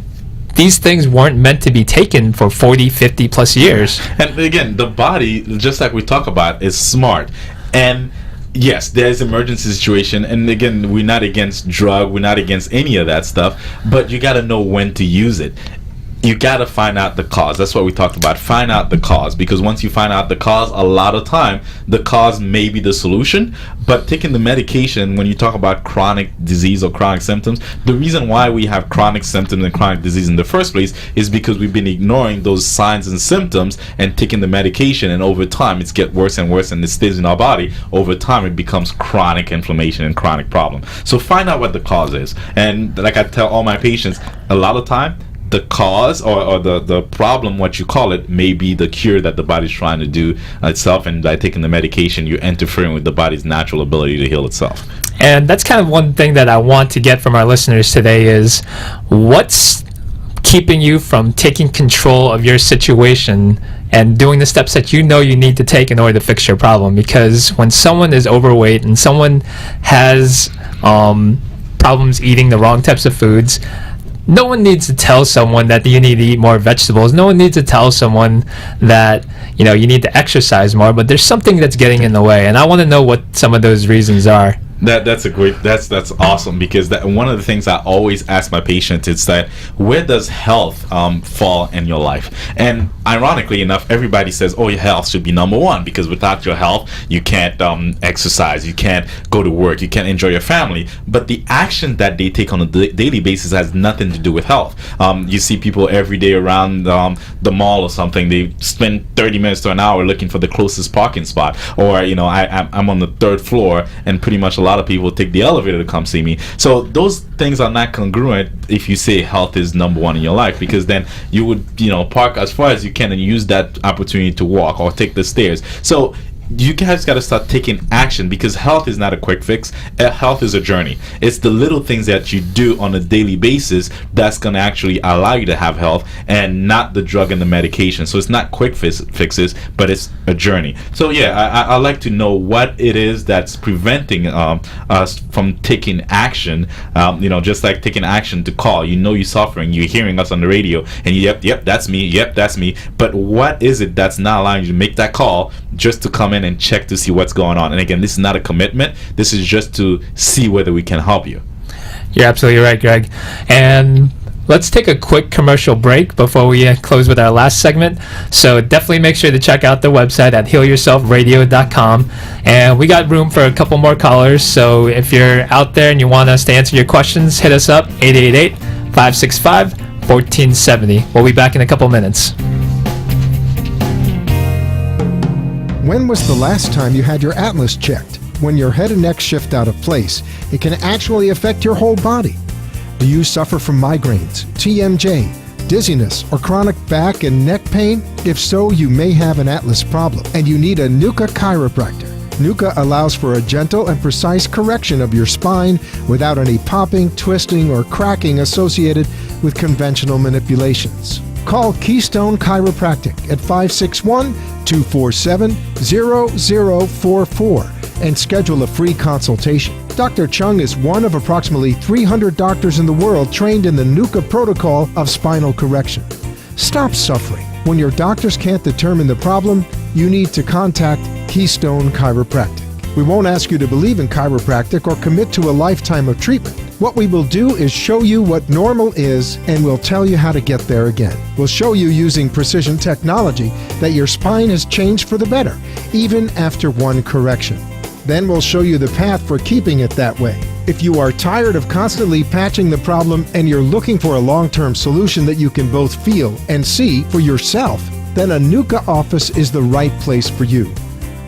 these things weren't meant to be taken for 40, 50 plus years. And again, the body, just like we talk about, is smart. And yes, there's emergency situation, and again, we're not against drug, we're not against any of that stuff, but you got to know when to use it. You got to find out the cause. That's what we talked about. Find out the cause, because once you find out the cause, a lot of time the cause may be the solution. But taking the medication, when you talk about chronic disease or chronic symptoms, the reason why we have chronic symptoms and chronic disease in the first place is because we've been ignoring those signs and symptoms and taking the medication, and over time it's get worse and worse, and it stays in our body. Over time it becomes chronic inflammation and chronic problem. So find out what the cause is. And like I tell all my patients, a lot of time the cause or the problem, what you call it, may be the cure that the body's trying to do itself, and by taking the medication you're interfering with the body's natural ability to heal itself. And that's kind of one thing that I want to get from our listeners today is, what's keeping you from taking control of your situation and doing the steps that you know you need to take in order to fix your problem? Because when someone is overweight and someone has problems eating the wrong types of foods, no one needs to tell someone that you need to eat more vegetables. No one needs to tell someone that, you know, you need to exercise more, but there's something that's getting in the way, and I want to know what some of those reasons are. That's awesome, because that one of the things I always ask my patients is that, where does health fall in your life? And ironically enough, everybody says, oh, your health should be number one, because without your health you can't exercise, you can't go to work, you can't enjoy your family. But the action that they take on a daily basis has nothing to do with health. You see people every day around the mall or something, they spend 30 minutes to an hour looking for the closest parking spot, or you know, I'm on the 3rd floor and pretty much a lot of people take the elevator to come see me. So those things are not congruent if you say health is number one in your life, because then you would, you know, park as far as you can and use that opportunity to walk or take the stairs. So you guys got to start taking action, because health is not a quick fix. Health is a journey. It's the little things that you do on a daily basis that's going to actually allow you to have health, and not the drug and the medication. So it's not quick fixes, but it's a journey. So yeah, I like to know what it is that's preventing us from taking action. You know, just like taking action to call. You know you're suffering. You're hearing us on the radio, and yep, that's me. Yep, that's me. But what is it that's not allowing you to make that call just to come in and check to see what's going on? And again, this is not a commitment. This is just to see whether we can help you. You're absolutely right, Greg. And let's take a quick commercial break before we close with our last segment. So definitely make sure to check out the website at healyourselfradio.com. And we got room for a couple more callers. So if you're out there and you want us to answer your questions, hit us up, 888-565-1470. We'll be back in a couple minutes. When was the last time you had your atlas checked? When your head and neck shift out of place, it can actually affect your whole body. Do you suffer from migraines, TMJ, dizziness, or chronic back and neck pain? If so, you may have an atlas problem, and you need a NUCA chiropractor. NUCA allows for a gentle and precise correction of your spine without any popping, twisting, or cracking associated with conventional manipulations. Call Keystone Chiropractic at 561-247-0044 and schedule a free consultation. Dr. Chung is one of approximately 300 doctors in the world trained in the NUCA protocol of spinal correction. Stop suffering. When your doctors can't determine the problem, you need to contact Keystone Chiropractic. We won't ask you to believe in chiropractic or commit to a lifetime of treatment. What we will do is show you what normal is, and we'll tell you how to get there again. We'll show you using precision technology that your spine has changed for the better, even after one correction. Then we'll show you the path for keeping it that way. If you are tired of constantly patching the problem and you're looking for a long-term solution that you can both feel and see for yourself, then a NUCA office is the right place for you.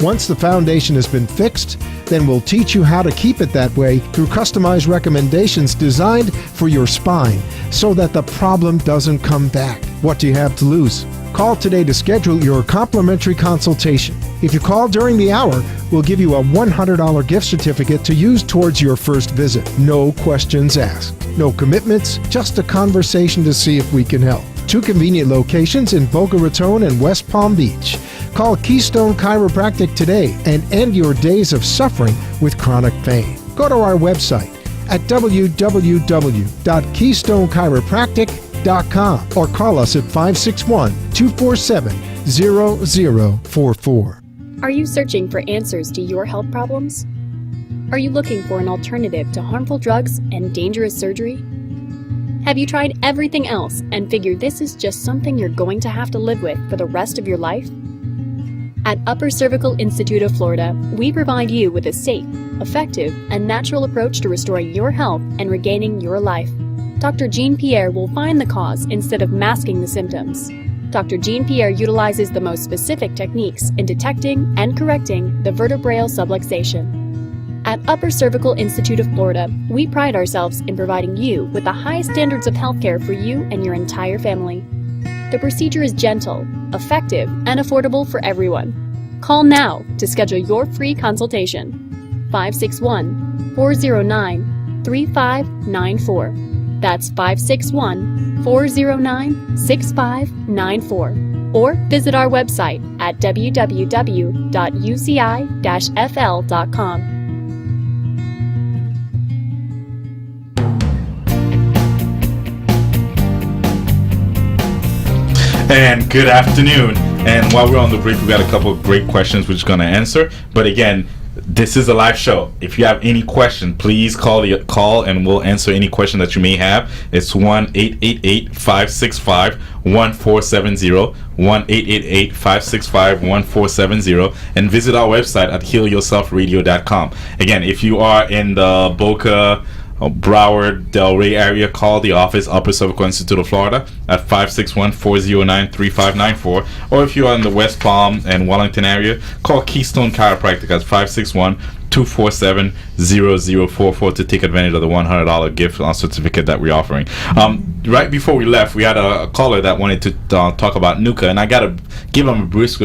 Once the foundation has been fixed, then we'll teach you how to keep it that way through customized recommendations designed for your spine so that the problem doesn't come back. What do you have to lose? Call today to schedule your complimentary consultation. If you call during the hour, we'll give you a $100 gift certificate to use towards your first visit. No questions asked. No commitments, just a conversation to see if we can help. 2 convenient locations in Boca Raton and West Palm Beach. Call Keystone Chiropractic today and end your days of suffering with chronic pain. Go to our website at www.keystonechiropractic.com or call us at 561-247-0044. Are you searching for answers to your health problems? Are you looking for an alternative to harmful drugs and dangerous surgery? Have you tried everything else and figured this is just something you're going to have to live with for the rest of your life? At Upper Cervical Institute of Florida, we provide you with a safe, effective, and natural approach to restoring your health and regaining your life. Dr. Jean Pierre will find the cause instead of masking the symptoms. Dr. Jean Pierre utilizes the most specific techniques in detecting and correcting the vertebral subluxation. At Upper Cervical Institute of Florida, we pride ourselves in providing you with the highest standards of healthcare for you and your entire family. The procedure is gentle, effective, and affordable for everyone. Call now to schedule your free consultation. 561-409-3594. That's 561-409-6594. Or visit our website at www.uci-fl.com. And good afternoon. And while we're on the break, we got a couple of great questions we're just going to answer. But again, this is a live show. If you have any question, please call and we'll answer any question that you may have. It's 1-888-565-1470, 1-888-565-1470, and visit our website at healyourselfradio.com. Again, if you are in the Boca, Broward, Delray area, call the office, Upper Cervical Institute of Florida, at 561-409-3594. Or if you are in the West Palm and Wellington area, call Keystone Chiropractic at 561-247-0044 to take advantage of the $100 gift certificate that we're offering. Right before we left, we had a caller that wanted to talk about NUCA, and I got to give him a brief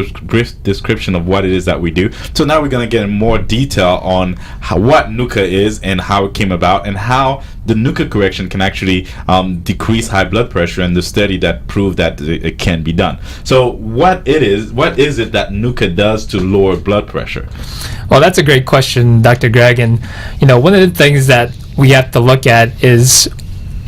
description of what it is that we do. So now we're going to get in more detail on what NUCA is and how it came about, and how the NUCA correction can actually decrease high blood pressure, and the study that proved that it can be done. So what is it that NUCA does to lower blood pressure? Well, that's a great question, Dr. Greg. And, one of the things that we have to look at is,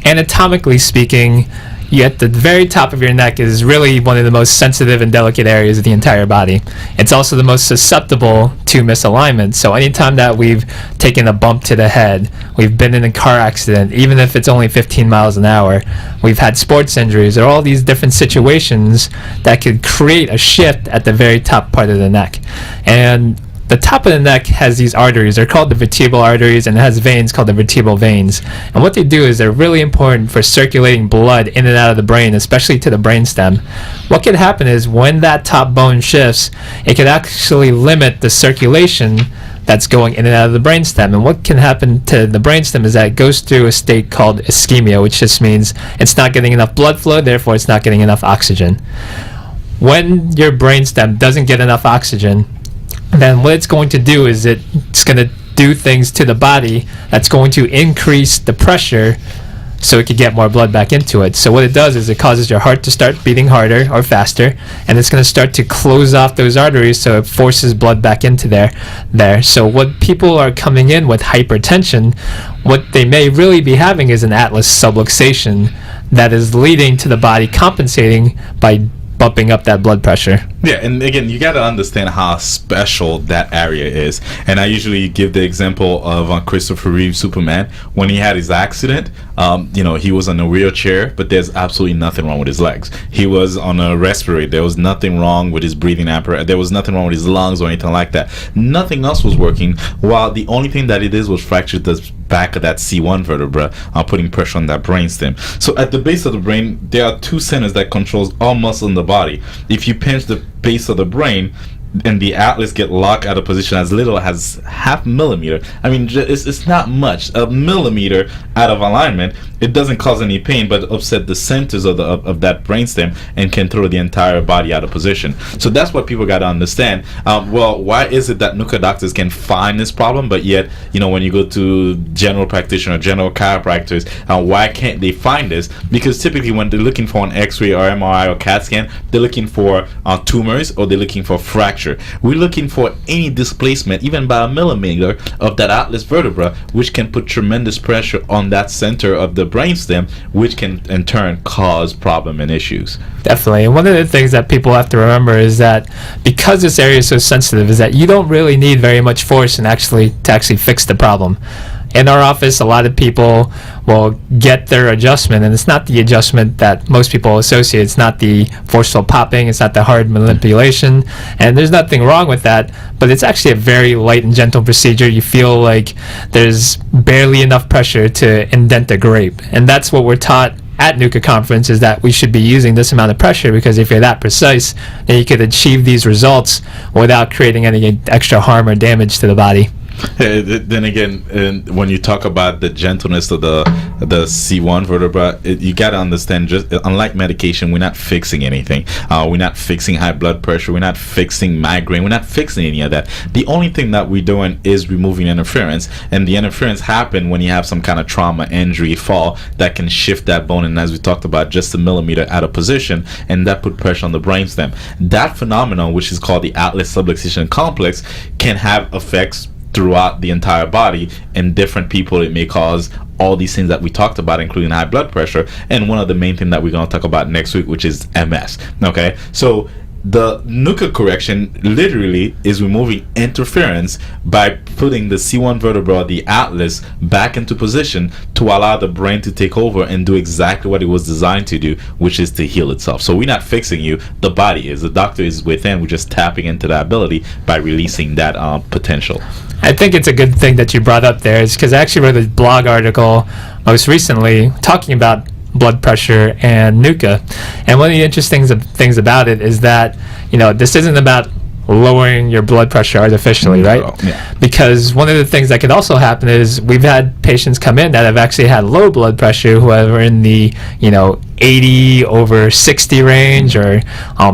anatomically speaking, at the very top of your neck is really one of the most sensitive and delicate areas of the entire body. It's also the most susceptible to misalignment. So anytime that we've taken a bump to the head, we've been in a car accident, even if it's only 15 miles an hour, we've had sports injuries, or all these different situations that could create a shift at the very top part of the neck. And the top of the neck has these arteries. They're called the vertebral arteries, and it has veins called the vertebral veins. And what they do is they're really important for circulating blood in and out of the brain, especially to the brainstem. What could happen is when that top bone shifts, it could actually limit the circulation that's going in and out of the brainstem. And what can happen to the brainstem is that it goes through a state called ischemia, which just means it's not getting enough blood flow, therefore it's not getting enough oxygen. When your brainstem doesn't get enough oxygen, then what it's going to do is it's going to do things to the body that's going to increase the pressure so it could get more blood back into it. So what it does is it causes your heart to start beating harder or faster, and it's going to start to close off those arteries, so it forces blood back into there. So what people are coming in with hypertension, what they may really be having is an atlas subluxation that is leading to the body compensating by bumping up that blood pressure. Yeah, and again, you got to understand how special that area is. And I usually give the example of Christopher Reeve, Superman. When he had his accident, he was on a wheelchair, but there's absolutely nothing wrong with his legs. He was on a respirator. There was nothing wrong with his breathing apparatus. There was nothing wrong with his lungs or anything like that. Nothing else was working, while the only thing that it is was fractured the back of that C1 vertebra, putting pressure on that brainstem. So at the base of the brain, there are two centers that controls all muscle in the body. If you pinch the base of the brain and the atlas get locked out of position as little as half millimeter, I mean, it's not much. A millimeter out of alignment, it doesn't cause any pain, but upset the centers of that brainstem and can throw the entire body out of position. So that's what people got to understand. Well, why is it that NUCA doctors can find this problem, but yet, when you go to general practitioner, general chiropractors, why can't they find this? Because typically when they're looking for an X-ray or MRI or CAT scan, they're looking for tumors or they're looking for fracture. We're looking for any displacement, even by a millimeter, of that atlas vertebra, which can put tremendous pressure on that center of the brainstem, which can in turn cause problem and issues. Definitely. And one of the things that people have to remember is that because this area is so sensitive, is that you don't really need very much force to actually fix the problem. In our office, a lot of people will get their adjustment, and it's not the adjustment that most people associate. It's not the forceful popping, it's not the hard manipulation, and there's nothing wrong with that, but it's actually a very light and gentle procedure. You feel like there's barely enough pressure to indent a grape, and that's what we're taught at NUCA conference, is that we should be using this amount of pressure, because if you're that precise, then you could achieve these results without creating any extra harm or damage to the body. Then again, when you talk about the gentleness of the C1 vertebra, you got to understand, just unlike medication, we're not fixing anything. We're not fixing high blood pressure. We're not fixing migraine. We're not fixing any of that. The only thing that we're doing is removing interference, and the interference happen when you have some kind of trauma, injury, fall that can shift that bone, and as we talked about, just a millimeter out of position, and that put pressure on the brainstem. That phenomenon, which is called the atlas subluxation complex, can have effects throughout the entire body. In different people, it may cause all these things that we talked about, including high blood pressure, and one of the main things that we're going to talk about next week, which is MS. Okay, so the NUCA correction literally is removing interference by putting the C1 vertebra, the atlas, back into position to allow the brain to take over and do exactly what it was designed to do, which is to heal itself. So we're not fixing you, the body is. The doctor is within. We're just tapping into that ability by releasing that potential. I think it's a good thing that you brought up there, is because I actually read a blog article most recently talking about blood pressure and NUCA, and one of the interesting things about it is that this isn't about lowering your blood pressure artificially, right? Yeah. Because one of the things that could also happen is we've had patients come in that have actually had low blood pressure, who are in the 80 over 60 range, or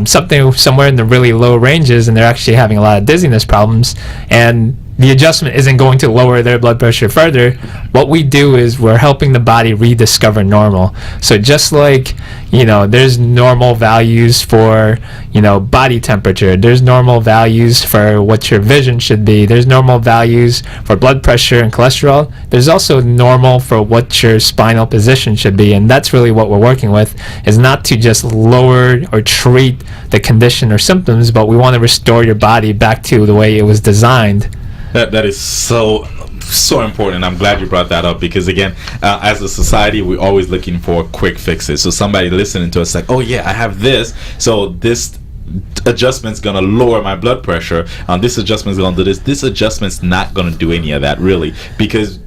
somewhere in the really low ranges, and they're actually having a lot of dizziness problems, and the adjustment isn't going to lower their blood pressure further. What we do is we're helping the body rediscover normal. So just like, there's normal values for, body temperature, there's normal values for what your vision should be, there's normal values for blood pressure and cholesterol, there's also normal for what your spinal position should be. And that's really what we're working with, is not to just lower or treat the condition or symptoms, but we want to restore your body back to the way it was designed. That is so important. I'm glad you brought that up, because again, as a society, we're always looking for quick fixes. So somebody listening to us like, oh yeah, I have this, so this adjustment's gonna lower my blood pressure, this adjustment's gonna do this adjustment's not gonna do any of that, really, because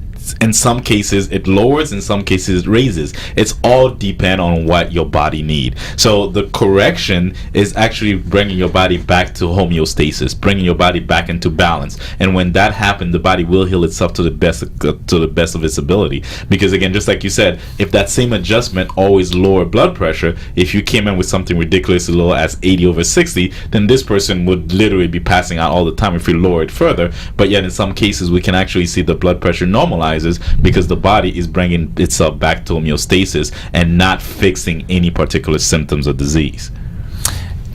in some cases it lowers, in some cases it raises. It's all depend on what your body need. So the correction is actually bringing your body back to homeostasis, bringing your body back into balance. And when that happens, the body will heal itself to the best of its ability. Because again, just like you said, if that same adjustment always lower blood pressure, if you came in with something ridiculously low as 80 over 60, then this person would literally be passing out all the time if you lower it further. But yet in some cases we can actually see the blood pressure normalize, because the body is bringing itself back to homeostasis and not fixing any particular symptoms of disease.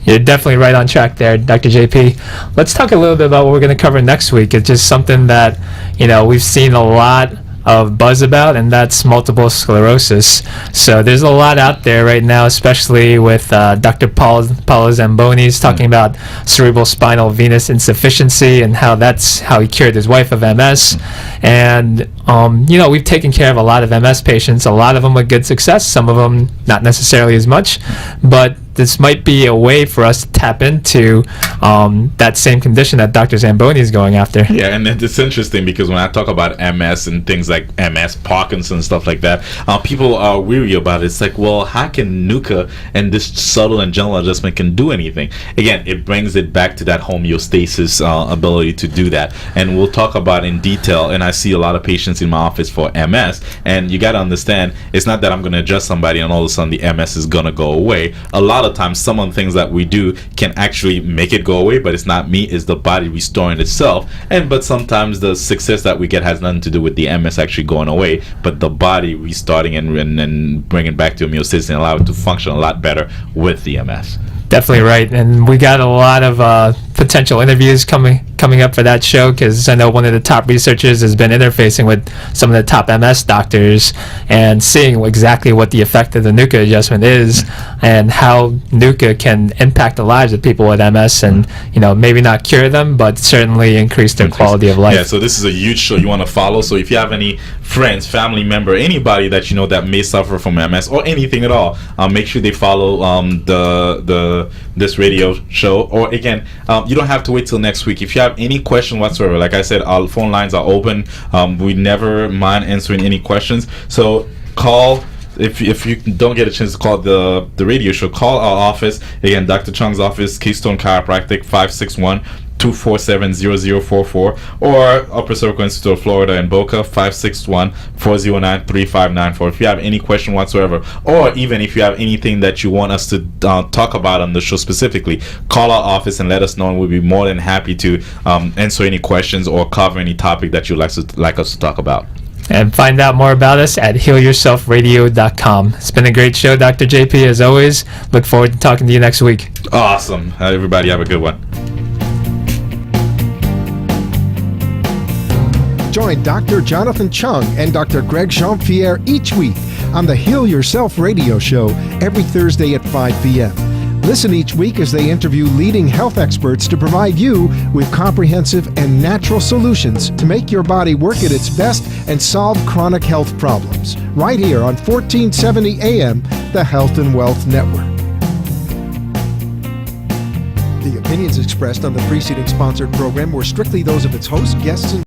You're definitely right on track there, Dr. JP. Let's talk a little bit about what we're going to cover next week. It's just something that we've seen a lot of buzz about, and that's multiple sclerosis. So there's a lot out there right now, especially with Dr. Paulo Zamboni's talking about cerebral spinal venous insufficiency and how he cured his wife of MS. And we've taken care of a lot of MS patients, a lot of them with good success, some of them not necessarily as much, but this might be a way for us to tap into that same condition that Dr. Zamboni is going after. Yeah, and it's interesting because when I talk about MS and things like MS, Parkinson's, stuff like that, people are weary about it. It's like, well, how can NUCA and this subtle and gentle adjustment can do anything? Again, it brings it back to that homeostasis ability to do that. And we'll talk about in detail, and I see a lot of patients in my office for MS, and you got to understand, it's not that I'm going to adjust somebody and all of a sudden the MS is going to go away. A lot of times some of the things that we do can actually make it go away, but it's not me, it's the body restoring itself. But sometimes the success that we get has nothing to do with the MS actually going away, but the body restarting and bringing back to homeostasis and allow it to function a lot better with the MS. Definitely right, and we got a lot of potential interviews coming up for that show, because I know one of the top researchers has been interfacing with some of the top MS doctors and seeing exactly what the effect of the NUCA adjustment is and how NUCA can impact the lives of people with MS, and maybe not cure them, but certainly increase their quality of life. Yeah, so this is a huge show you want to follow. So if you have any friends, family member, anybody that you know that may suffer from MS or anything at all, make sure they follow this radio show. Or again, you don't have to wait till next week. If you have any question whatsoever, like I said, our phone lines are open. We never mind answering any questions. So call. If you don't get a chance to call the radio show, call our office. Again, Dr. Chung's office, Keystone Chiropractic, 561-247-0044, or Upper Cervical Institute of Florida in Boca, 561-409-3594. If you have any question whatsoever, or even if you have anything that you want us to talk about on the show specifically, call our office and let us know, and we'll be more than happy to answer any questions or cover any topic that you'd like us to talk about. And find out more about us at healyourselfradio.com. It's been a great show, Dr. JP, as always. Look forward to talking to you next week. Awesome. Everybody have a good one. Join Dr. Jonathan Chung and Dr. Greg Jean-Pierre each week on the Heal Yourself radio show every Thursday at 5 p.m. Listen each week as they interview leading health experts to provide you with comprehensive and natural solutions to make your body work at its best and solve chronic health problems. Right here on 1470 AM, the Health and Wealth Network. The opinions expressed on the preceding sponsored program were strictly those of its host, guests, and